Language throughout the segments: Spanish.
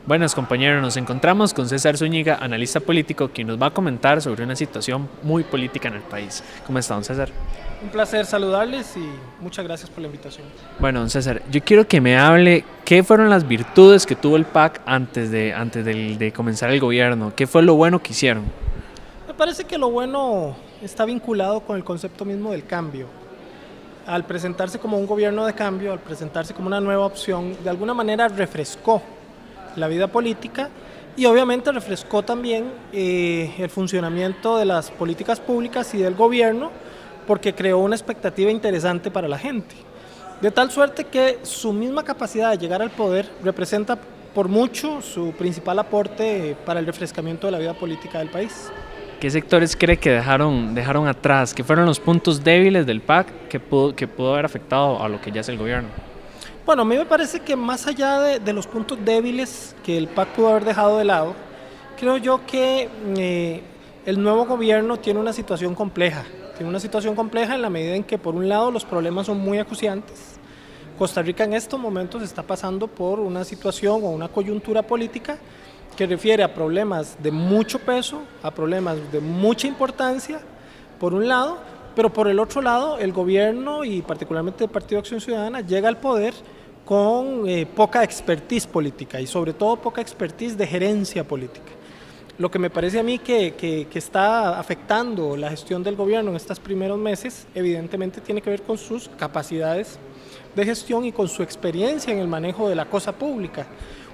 Buenas compañeros, nos encontramos con César Zúñiga, analista político, quien nos va a comentar sobre una situación muy política en el país. ¿Cómo está, don César? Un placer saludarles y muchas gracias por la invitación. Bueno, don César, yo quiero que me hable qué fueron las virtudes que tuvo el PAC antes de comenzar el gobierno, qué fue lo bueno que hicieron. Me parece que lo bueno está vinculado con el concepto mismo del cambio. Al presentarse como un gobierno de cambio, al presentarse como una nueva opción, de alguna manera refrescó la vida política y obviamente refrescó también el funcionamiento de las políticas públicas y del gobierno, porque creó una expectativa interesante para la gente. De tal suerte que su misma capacidad de llegar al poder representa por mucho su principal aporte para el refrescamiento de la vida política del país. ¿Qué sectores cree que dejaron atrás? ¿Qué fueron los puntos débiles del PAC que pudo haber afectado a lo que ya es el gobierno? Bueno, a mí me parece que más allá de los puntos débiles que el PAC pudo haber dejado de lado, creo yo que el nuevo gobierno tiene una situación compleja. Tiene una situación compleja en la medida en que, por un lado, los problemas son muy acuciantes. Costa Rica en estos momentos está pasando por una situación o una coyuntura política que refiere a problemas de mucho peso, a problemas de mucha importancia, por un lado, pero por el otro lado, el gobierno y particularmente el Partido Acción Ciudadana llega al poder con poca expertise política y sobre todo poca expertise de gerencia política. Lo que me parece a mí que está afectando la gestión del gobierno en estos primeros meses, evidentemente tiene que ver con sus capacidades de gestión y con su experiencia en el manejo de la cosa pública.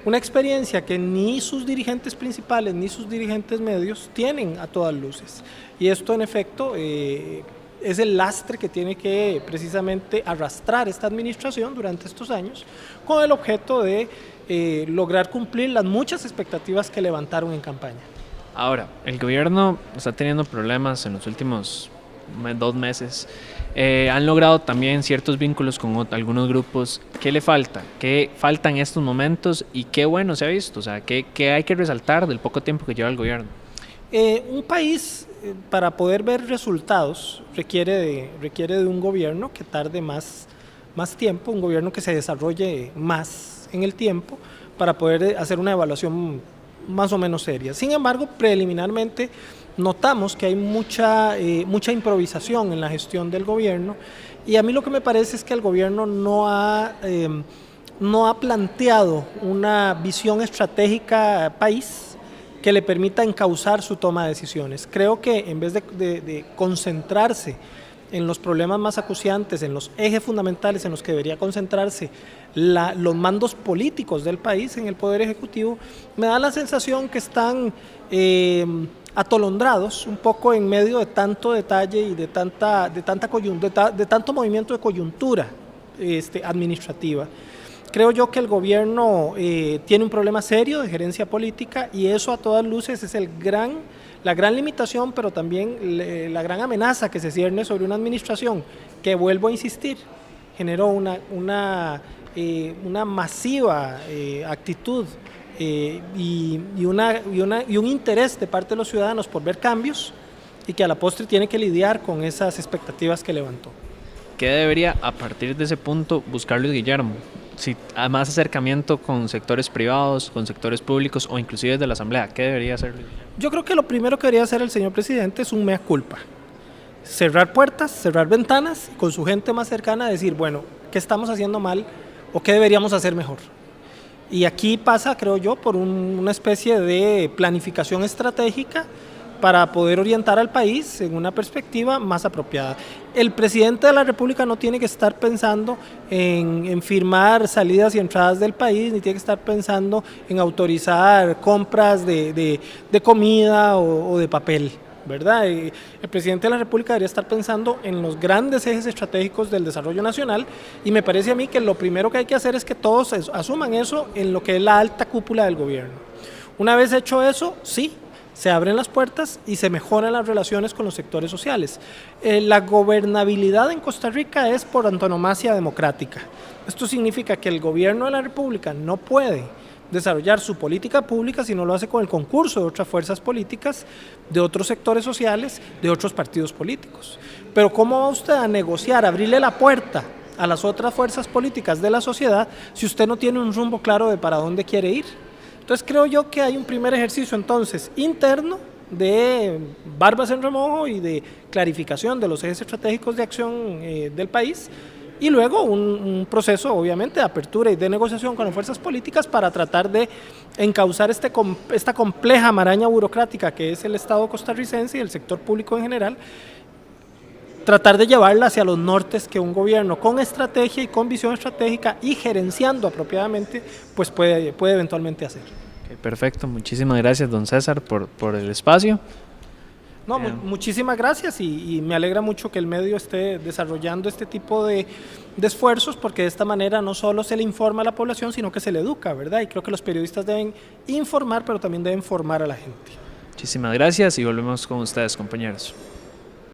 Una experiencia que ni sus dirigentes principales ni sus dirigentes medios tienen a todas luces. Y esto en efecto es el lastre que tiene que precisamente arrastrar esta administración durante estos años con el objeto de lograr cumplir las muchas expectativas que levantaron en campaña. Ahora, el gobierno está teniendo problemas en los últimos 2 meses. Han logrado también ciertos vínculos con algunos grupos. ¿Qué le falta? ¿Qué falta en estos momentos? ¿Y qué bueno se ha visto? O sea, ¿qué hay que resaltar del poco tiempo que lleva el gobierno? Un país, para poder ver resultados, requiere de un gobierno que tarde más tiempo, un gobierno que se desarrolle más en el tiempo para poder hacer una evaluación más o menos seria. Sin embargo, preliminarmente notamos que hay mucha improvisación en la gestión del gobierno y a mí lo que me parece es que el gobierno no ha planteado una visión estratégica país que le permita encauzar su toma de decisiones. Creo que en vez de concentrarse en los problemas más acuciantes, en los ejes fundamentales en los que debería concentrarse los mandos políticos del país en el Poder Ejecutivo, me da la sensación que están atolondrados un poco en medio de tanto detalle y de tanto movimiento de coyuntura administrativa. Creo yo que el gobierno tiene un problema serio de gerencia política y eso a todas luces es la gran limitación, pero también la gran amenaza que se cierne sobre una administración que, vuelvo a insistir, generó una masiva actitud y un interés de parte de los ciudadanos por ver cambios y que a la postre tiene que lidiar con esas expectativas que levantó. ¿Qué debería, a partir de ese punto, buscar Luis Guillermo? Si más acercamiento con sectores privados, con sectores públicos o inclusive de la Asamblea, ¿qué debería hacer Luis Guillermo? Yo creo que lo primero que debería hacer el señor presidente es un mea culpa. Cerrar puertas, cerrar ventanas y con su gente más cercana decir, bueno, ¿qué estamos haciendo mal o qué deberíamos hacer mejor? Y aquí pasa, creo yo, por una especie de planificación estratégica para poder orientar al país en una perspectiva más apropiada. El presidente de la República no tiene que estar pensando en firmar salidas y entradas del país, ni tiene que estar pensando en autorizar compras de comida o de papel, ¿verdad? El presidente de la República debería estar pensando en los grandes ejes estratégicos del desarrollo nacional y me parece a mí que lo primero que hay que hacer es que todos asuman eso en lo que es la alta cúpula del gobierno. Una vez hecho eso, sí, se abren las puertas y se mejoran las relaciones con los sectores sociales. La gobernabilidad en Costa Rica es por antonomasia democrática. Esto significa que el gobierno de la República no puede desarrollar su política pública si no lo hace con el concurso de otras fuerzas políticas, de otros sectores sociales, de otros partidos políticos. Pero ¿cómo va usted a negociar, abrirle la puerta a las otras fuerzas políticas de la sociedad si usted no tiene un rumbo claro de para dónde quiere ir? Entonces creo yo que hay un primer ejercicio entonces interno de barbas en remojo y de clarificación de los ejes estratégicos de acción del país, y luego un proceso obviamente de apertura y de negociación con las fuerzas políticas para tratar de encauzar esta compleja maraña burocrática que es el Estado costarricense y el sector público en general, tratar de llevarla hacia los nortes que un gobierno con estrategia y con visión estratégica y gerenciando apropiadamente pues puede eventualmente hacer. Okay, perfecto, muchísimas gracias don César por el espacio. No, muchísimas gracias y me alegra mucho que el medio esté desarrollando este tipo de esfuerzos, porque de esta manera no solo se le informa a la población, sino que se le educa, ¿verdad? Y creo que los periodistas deben informar, pero también deben formar a la gente. Muchísimas gracias y volvemos con ustedes, compañeros.